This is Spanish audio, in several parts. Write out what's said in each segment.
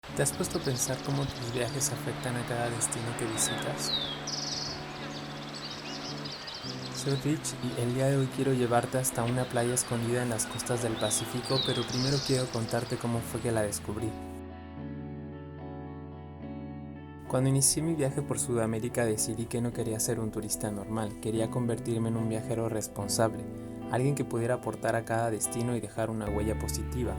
¿Te has puesto a pensar cómo tus viajes afectan a cada destino que visitas? Soy Rich y el día de hoy quiero llevarte hasta una playa escondida en las costas del Pacífico, pero primero quiero contarte cómo fue que la descubrí. Cuando inicié mi viaje por Sudamérica decidí que no quería ser un turista normal, quería convertirme en un viajero responsable, alguien que pudiera aportar a cada destino y dejar una huella positiva.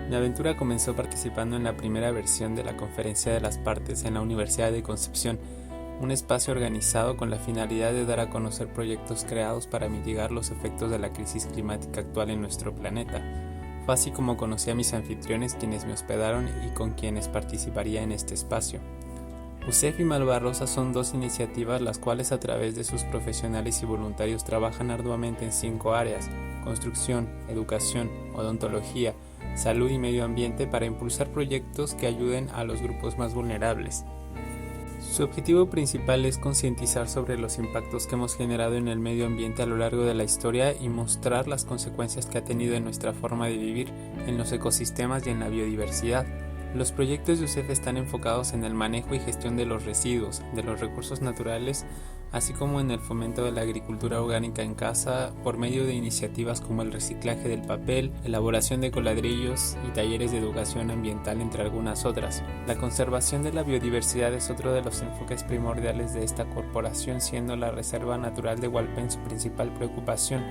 Mi aventura comenzó participando en la primera versión de la Conferencia de las Partes en la Universidad de Concepción, un espacio organizado con la finalidad de dar a conocer proyectos creados para mitigar los efectos de la crisis climática actual en nuestro planeta. Fue así como conocí a mis anfitriones, quienes me hospedaron y con quienes participaría en este espacio. UCEF y Malvarrosa son dos iniciativas las cuales a través de sus profesionales y voluntarios trabajan arduamente en 5 áreas: construcción, educación, odontología, salud y medio ambiente, para impulsar proyectos que ayuden a los grupos más vulnerables. Su objetivo principal es concientizar sobre los impactos que hemos generado en el medio ambiente a lo largo de la historia y mostrar las consecuencias que ha tenido en nuestra forma de vivir, en los ecosistemas y en la biodiversidad. Los proyectos de UCEF están enfocados en el manejo y gestión de los residuos, de los recursos naturales, así como en el fomento de la agricultura orgánica en casa por medio de iniciativas como el reciclaje del papel, elaboración de coladrillos y talleres de educación ambiental, entre algunas otras. La conservación de la biodiversidad es otro de los enfoques primordiales de esta corporación, siendo la Reserva Natural de Hualpén su principal preocupación.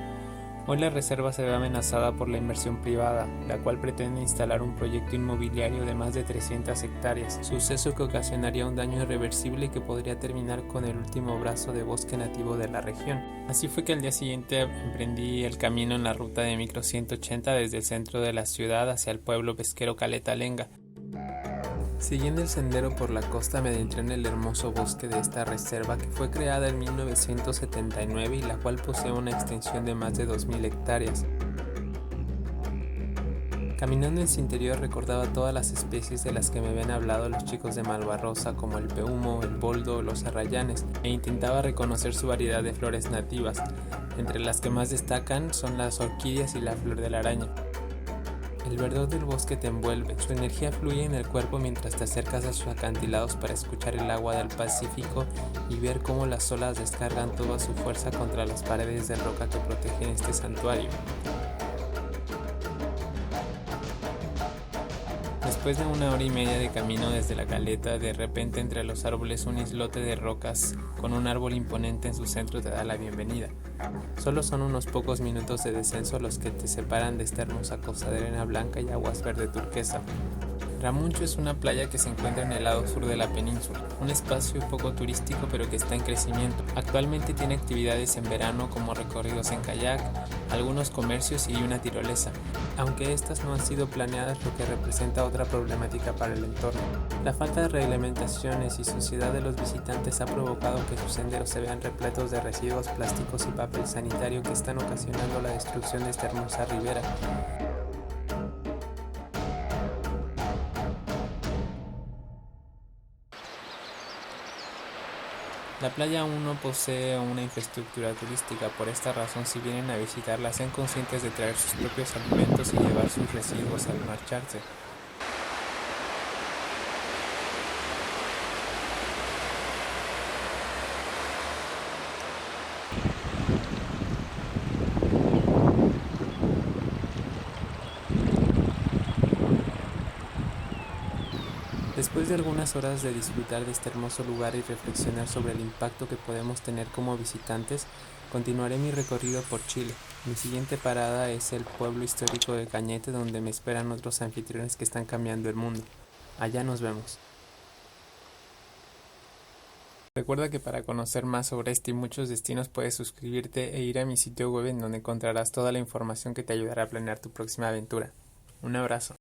Hoy la reserva se ve amenazada por la inversión privada, la cual pretende instalar un proyecto inmobiliario de más de 300 hectáreas, suceso que ocasionaría un daño irreversible que podría terminar con el último brazo de bosque nativo de la región. Así fue que al día siguiente emprendí el camino en la ruta de micro 180 desde el centro de la ciudad hacia el pueblo pesquero Caleta Lenga. Siguiendo el sendero por la costa me adentré en el hermoso bosque de esta reserva, que fue creada en 1979 y la cual posee una extensión de más de 2000 hectáreas. Caminando en su interior recordaba todas las especies de las que me habían hablado los chicos de Malvarrosa, como el pehumo, el boldo o los arrayanes, e intentaba reconocer su variedad de flores nativas, entre las que más destacan son las orquídeas y la flor de la araña. El verdor del bosque te envuelve, su energía fluye en el cuerpo mientras te acercas a sus acantilados para escuchar el agua del Pacífico y ver cómo las olas descargan toda su fuerza contra las paredes de roca que protegen este santuario. Después de 1 hora y media de camino desde la caleta, de repente entre los árboles un islote de rocas con un árbol imponente en su centro te da la bienvenida. Solo son unos pocos minutos de descenso los que te separan de esta hermosa costa de arena blanca y aguas verde turquesa. Ramuncho es una playa que se encuentra en el lado sur de la península, un espacio poco turístico pero que está en crecimiento. Actualmente tiene actividades en verano como recorridos en kayak, algunos comercios y una tirolesa, aunque estas no han sido planeadas, lo que representa otra problemática para el entorno. La falta de reglamentaciones y suciedad de los visitantes ha provocado que sus senderos se vean repletos de residuos plásticos y papel sanitario que están ocasionando la destrucción de esta hermosa ribera. La playa aún no posee una infraestructura turística, por esta razón si vienen a visitarla sean conscientes de traer sus propios alimentos y llevar sus residuos al marcharse. Después de algunas horas de disfrutar de este hermoso lugar y reflexionar sobre el impacto que podemos tener como visitantes, continuaré mi recorrido por Chile. Mi siguiente parada es el pueblo histórico de Cañete, donde me esperan otros anfitriones que están cambiando el mundo. Allá nos vemos. Recuerda que para conocer más sobre este y muchos destinos puedes suscribirte e ir a mi sitio web, en donde encontrarás toda la información que te ayudará a planear tu próxima aventura. Un abrazo.